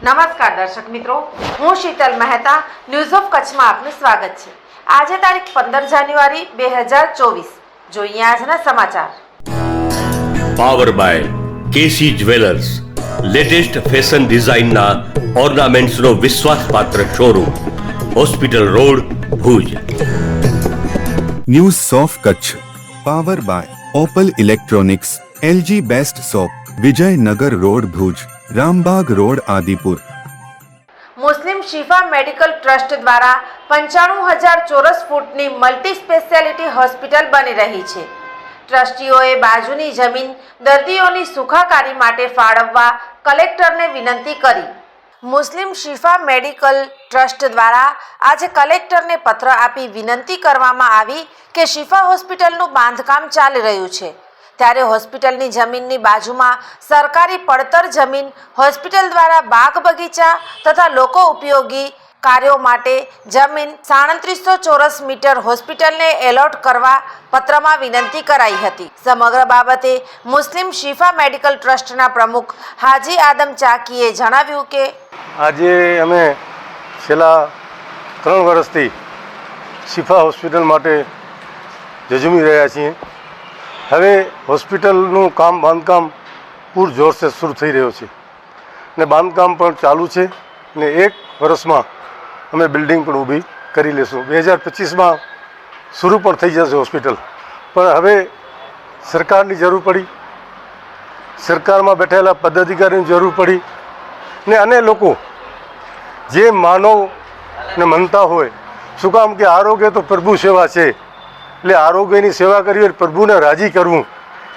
નમસ્કાર દર્શક મિત્રો, હું શીતલ મહેતા ન્યૂઝ ઓફ કચ્છમાં આપનું સ્વાગત છે। આજે તારીખ 15 જાન્યુઆરી 2024। જોઈએ આજના સમાચાર। Power by KC jewellers, latest fashion ડિઝાઇનના ઓર્નામેન્ટ્સનો વિશ્વાસપાત્ર showroom, hospital road, Bhuj. News of Kutch power by Opal electronics, LG best shop, Vijaynagar road, Bhuj, Rambagh road, Adipur. Muslim Shifa medical trust દ્વારા 95,000 ચોરસ ફૂટની મલ્ટી સ્પેશિયાલિટી હોસ્પિટલ બની રહી છે। ટ્રસ્ટીઓએ બાજુની જમીન દર્દીઓની સુખાકારી માટે ફાળવવા કલેક્ટરને વિનંતી કરી। મુસ્લિમ શિફા મેડિકલ ટ્રસ્ટ દ્વારા આજે કલેક્ટરને પત્ર આપી વિનંતી કરવામાં આવી કે શિફા હોસ્પિટલનું બાંધકામ ચાલી રહ્યું છે, ત્યારે હોસ્પિટલની જમીનની બાજુમાં સરકારી પડતર જમીન હોસ્પિટલ દ્વારા બાગ બગીચા તથા લોકો ઉપયોગી કાર્યો માટે જમીન 3700 ચોરસ મીટર હોસ્પિટલને એલોટ કરવા પત્રમાં વિનંતી કરાઈ હતી। સમગ્ર બાબતે મુસ્લિમ શિફા મેડિકલ ટ્રસ્ટના પ્રમુખ હાજી આદમ ચાકીએ જણાવ્યું કે આજે અમે છેલ્લા 3 વર્ષથી શિફા હોસ્પિટલ માટે ઝઝૂમી રહ્યા છીએ। હવે હોસ્પિટલનું બાંધકામ પૂરજોરથી શરૂ થઈ રહ્યો છે ને બાંધકામ પણ ચાલુ છે ને 1 વર્ષમાં અમે બિલ્ડિંગ પણ ઊભી કરી લઈશું। 2025માં શરૂ પણ થઈ જશે હોસ્પિટલ, પણ હવે સરકારની જરૂર પડી, સરકારમાં બેઠેલા પદાધિકારીની જરૂર પડી ને અને લોકો જે માનવને માનતા હોય, શું કામ કે આરોગ્ય તો પ્રભુ સેવા છે, એટલે આરોગ્યની સેવા કરવી અને પ્રભુને રાજી કરવું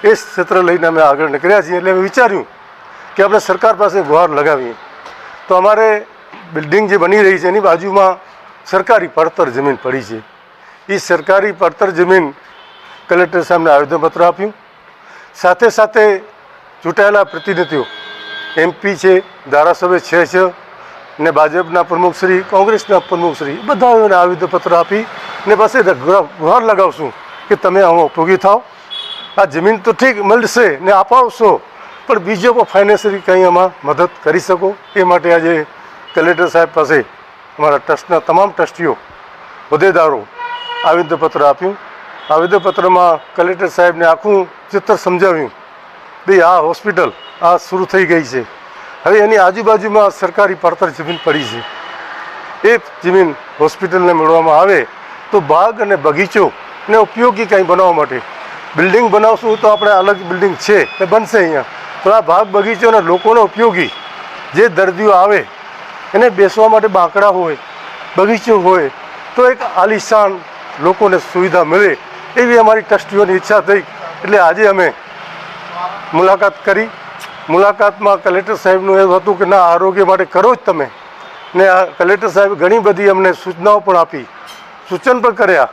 એ ક્ષેત્ર લઈને અમે આગળ નીકળ્યા છીએ। એટલે અમે વિચાર્યું કે આપણે સરકાર પાસે ગુહાર લગાવીએ। તો અમારે બિલ્ડિંગ જે બની રહી છે એની બાજુમાં સરકારી પડતર જમીન પડી છે। એ સરકારી પડતર જમીન કલેક્ટર સાહેબને આવેદનપત્ર આપ્યું, સાથે સાથે ચૂંટાયેલા પ્રતિનિધિઓ MP છે, ધારાસભ્ય છે ને ભાજપના પ્રમુખશ્રી, કોંગ્રેસના પ્રમુખશ્રી, બધાઓને આવેદનપત્ર આપી ને પાસે ગુહાર લગાવશું કે તમે આમાં ઉપયોગી થાઓ। આ જમીન તો ઠીક મળશે ને અપાવશો, પણ બીજો પણ ફાઇનાન્શિયલી કંઈ આમાં મદદ કરી શકો એ માટે આજે કલેક્ટર સાહેબ પાસે અમારા ટ્રસ્ટના તમામ ટ્રસ્ટીઓ, હોદ્દેદારો આવેદનપત્ર આપ્યું। આવેદનપત્રમાં કલેક્ટર સાહેબને આખું ચિત્ર સમજાવ્યું, ભાઈ આ હોસ્પિટલ આ શરૂ થઈ ગઈ છે, હવે એની આજુબાજુમાં સરકારી પડતર જમીન પડી છે, એ જમીન હોસ્પિટલને મળવામાં આવે તો બાગ અને બગીચો ને ઉપયોગી કંઈ બનાવવા માટે બિલ્ડિંગ બનાવશું તો આપણે અલગ બિલ્ડિંગ છે એ બનશે અહીંયા, પણ આ બાગ બગીચો અને લોકોને ઉપયોગી જે દર્દીઓ આવે એને બેસવા માટે બાંકડા હોય, બગીચો હોય તો એક આલિશાન લોકોને સુવિધા મળે એવી અમારી ટ્રસ્ટીઓની ઈચ્છા થઈ। એટલે આજે અમે મુલાકાત કરી। મુલાકાતમાં કલેક્ટર સાહેબનું એવું હતું કે ના, આરોગ્ય માટે કરો જ તમે ને આ કલેક્ટર સાહેબ ઘણી બધી અમને સૂચનાઓ પણ આપી, સૂચન પણ કર્યા,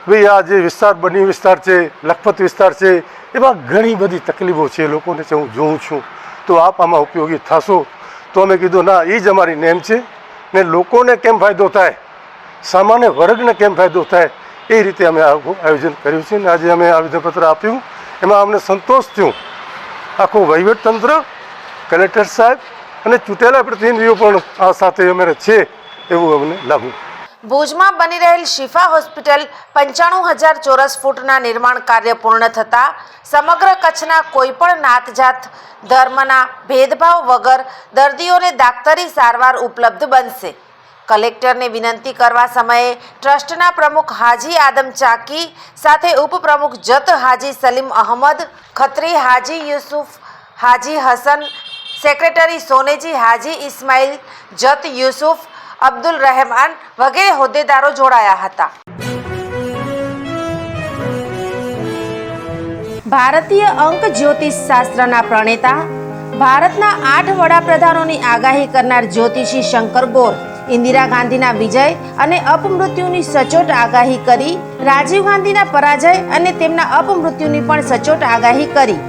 ભાઈ આ જે વિસ્તાર બની વિસ્તાર છે, લખપત વિસ્તાર છે, એમાં ઘણી બધી તકલીફો છે લોકોને, હું જોઉં છું, તો આપ આમાં ઉપયોગી થશો। તો અમે કીધું ના, એ જ અમારી નેમ છે ને લોકોને કેમ ફાયદો થાય, સામાન્ય વર્ગને કેમ ફાયદો થાય એ રીતે અમે આયોજન કર્યું છે ને આજે અમે આવેદનપત્ર આપ્યું। એમાં અમને સંતોષ થયો, આખું વહીવટતંત્ર, કલેક્ટર સાહેબ અને ચૂંટેલા પ્રતિનિધિઓ પણ આ સાથે અમારે છે એવું અમને લાગ્યું। ભુજમાં બની રહેલ શિફા હોસ્પિટલ 95,000 ચોરસ ફૂટના નિર્માણ કાર્ય પૂર્ણ થતાં સમગ્ર કચ્છના કોઈપણ નાતજાત ધર્મના ભેદભાવ વગર દર્દીઓને દાક્તરી સારવાર ઉપલબ્ધ બનશે। કલેક્ટરને વિનંતી કરવા સમયે ટ્રસ્ટના પ્રમુખ હાજી આદમ ચાકી સાથે ઉપપ્રમુખ જત હાજી સલીમ અહમદ, ખત્રી હાજી યુસુફ, હાજી હસન, સેક્રેટરી સોનેજી હાજી ઇસ્માઇલ, જત યુસુફ, અબ્દુલ રહેમાન વગેરે હોદ્દેદારો જોડાયા હતા। ભારતીય અંક જ્યોતિષ શાસ્ત્રના પ્રણેતા, ભારતના 8 વડાપ્રધાનોની આગાહી કરનાર જ્યોતિષી શંકર ગોર ઇન્દિરા ગાંધીના વિજય અને અપમૃત્યુની સચોટ આગાહી કરી, રાજીવ ગાંધીના પરાજય અને તેમના અપમૃત્યુની પણ સચોટ આગાહી કરી,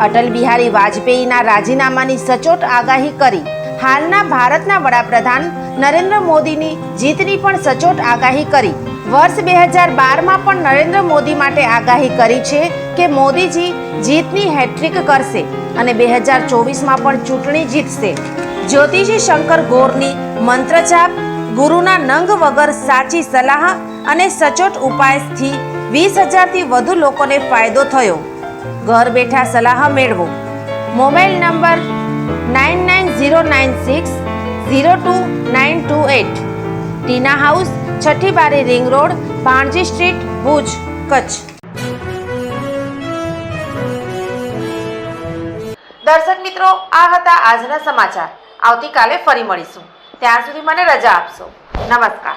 અટલ બિહારી વાજપેયીના રાજીનામાની સચોટ આગાહી કરી, હાલના ભારતના વડાપ્રધાન નરેન્દ્ર મોદીની જીતની પણ સચોટ આગાહી કરી। વર્ષ 2012માં પણ નરેન્દ્ર મોદી માટે આગાહી કરી છે કે મોદીજી જીતની હેટ્રિક કરશે અને 2024માં પણ ચૂંટણી જીતશે। જ્યોતિષી શંકર ગોરની મંત્રજાપ, ગુરુના નંગ વગર સાચી સલાહ અને સચોટ ઉપાયથી 20,000થી વધુ લોકોને ફાયદો થયો. ઘર બેઠા સલાહ મેળવો. Mobile number 9909602928. ટીના હાઉસ, છઠ્ઠી બારી ring road, Bhanji street, Bhuj, Kutch. દર્શક મિત્રો, આ હતા આજના સમાચાર. આવતીકાલે ફરી મળીશું. ત્યાં સુધી મને રજા આપશો. નમસ્કાર.